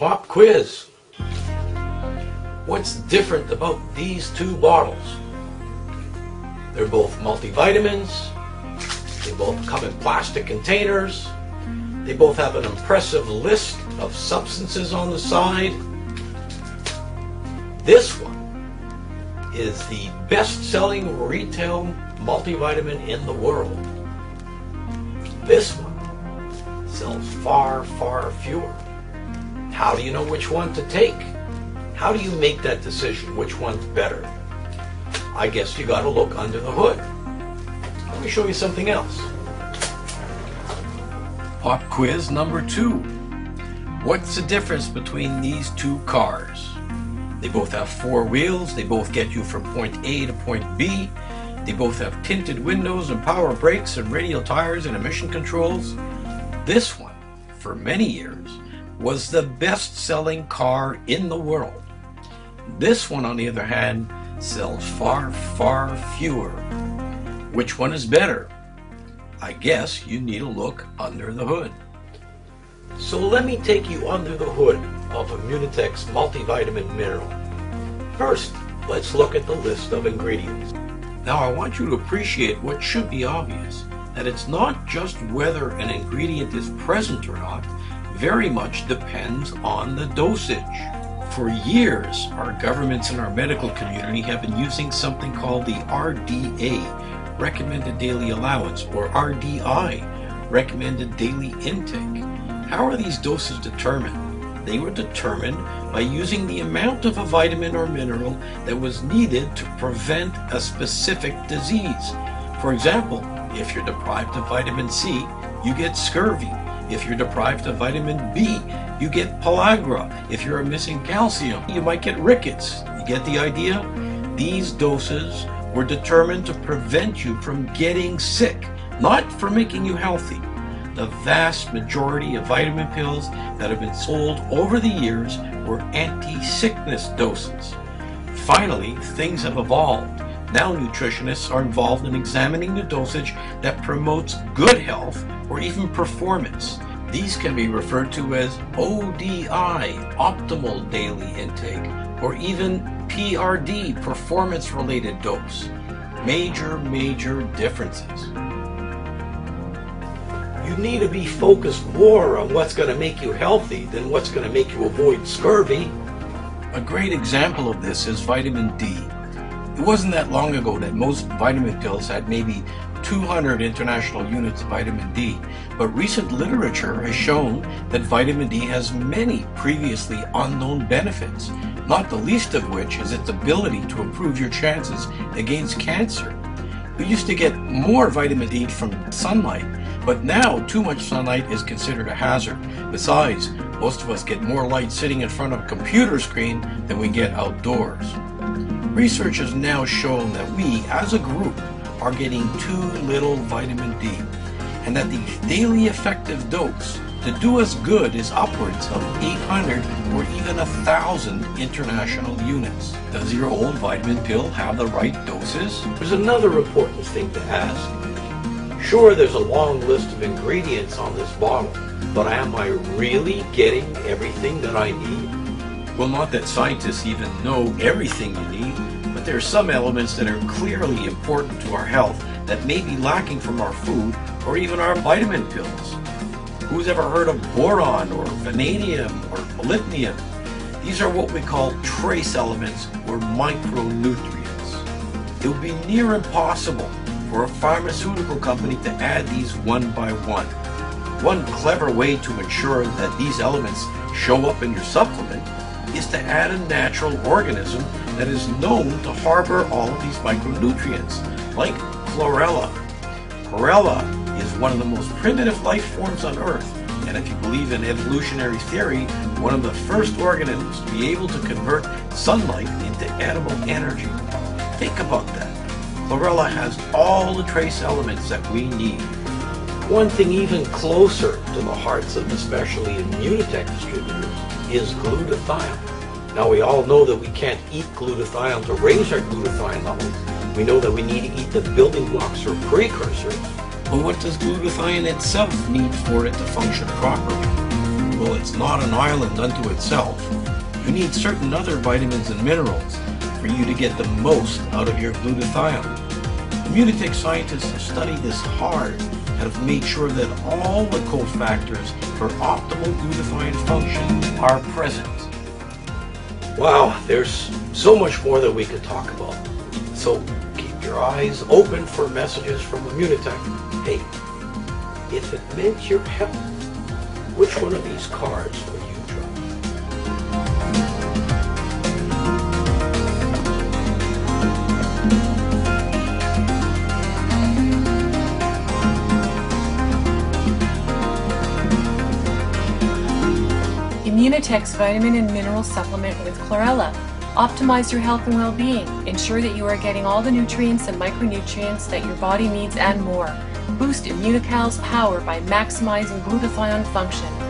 Pop quiz. What's different about these two bottles? They're both multivitamins. They both come in plastic containers. They both have an impressive list of substances on the side. This one is the best-selling retail multivitamin in the world. This one sells far, far fewer. How do you know which one to take? How do you make that decision? Which one's better? I guess you got to look under the hood. Let me show you something else. Pop quiz number 2. What's the difference between these two cars? They both have 4 wheels. They both get you from point A to point B. They both have tinted windows and power brakes and radial tires and emission controls. This one, for many years, was the best-selling car in the world. This one, on the other hand, sells far, far fewer. Which one is better? I guess you need to look under the hood. So let me take you under the hood of IMMUNOTEC's multivitamin mineral. First, let's look at the list of ingredients. Now I want you to appreciate what should be obvious, that it's not just whether an ingredient is present or not, very much depends on the dosage. For years, our governments and our medical community have been using something called the RDA, Recommended Daily Allowance, or RDI, Recommended Daily Intake. How are these doses determined? They were determined by using the amount of a vitamin or mineral that was needed to prevent a specific disease. For example, if you're deprived of vitamin C, you get scurvy. If you're deprived of vitamin B, you get pellagra. If you're missing calcium, you might get rickets. You get the idea? These doses were determined to prevent you from getting sick, not for making you healthy. The vast majority of vitamin pills that have been sold over the years were anti-sickness doses. Finally, things have evolved. Now nutritionists are involved in examining the dosage that promotes good health or even performance. These can be referred to as ODI, optimal daily intake, or even PRD, performance-related dose. Major differences. You need to be focused more on what's going to make you healthy than what's going to make you avoid scurvy. A great example of this is vitamin D. It wasn't that long ago that most vitamin pills had maybe 200 international units of vitamin D, but recent literature has shown that vitamin D has many previously unknown benefits, not the least of which is its ability to improve your chances against cancer. We used to get more vitamin D from sunlight, but now too much sunlight is considered a hazard. Besides, most of us get more light sitting in front of a computer screen than we get outdoors. Research has now shown that we, as a group, are getting too little vitamin D, and that the daily effective dose to do us good is upwards of 800 or even 1,000 international units. Does your old vitamin pill have the right doses? There's another important thing to ask. Sure, there's a long list of ingredients on this bottle, but am I really getting everything that I need? Well, not that scientists even know everything you need, but there are some elements that are clearly important to our health that may be lacking from our food or even our vitamin pills. Who's ever heard of boron or vanadium or molybdenum? These are what we call trace elements or micronutrients. It would be near impossible for a pharmaceutical company to add these one by one. One clever way to ensure that these elements show up in your supplement is to add a natural organism that is known to harbor all of these micronutrients, like chlorella. Chlorella is one of the most primitive life forms on Earth, and if you believe in evolutionary theory, one of the first organisms to be able to convert sunlight into animal energy. Think about that. Chlorella has all the trace elements that we need. One thing even closer to the hearts of especially IMMUNOTEC distributors is glutathione. Now we all know that we can't eat glutathione to raise our glutathione levels. We know that we need to eat the building blocks or precursors. But what does glutathione itself need for it to function properly? well, it's not an island unto itself. You need certain other vitamins and minerals for you to get the most out of your glutathione. IMMUNOTEC scientists have studied this hard and have made sure that all the cofactors for optimal glutathione function are present. Wow, there's so much more that we could talk about. So keep your eyes open for messages from IMMUNOTEC. Hey, if it meant your health, which one of these cars would you drive? IMMUNOTEC's vitamin and mineral supplement with chlorella. Optimize your health and well-being. Ensure that you are getting all the nutrients and micronutrients that your body needs and more. Boost Immunical's power by maximizing glutathione function.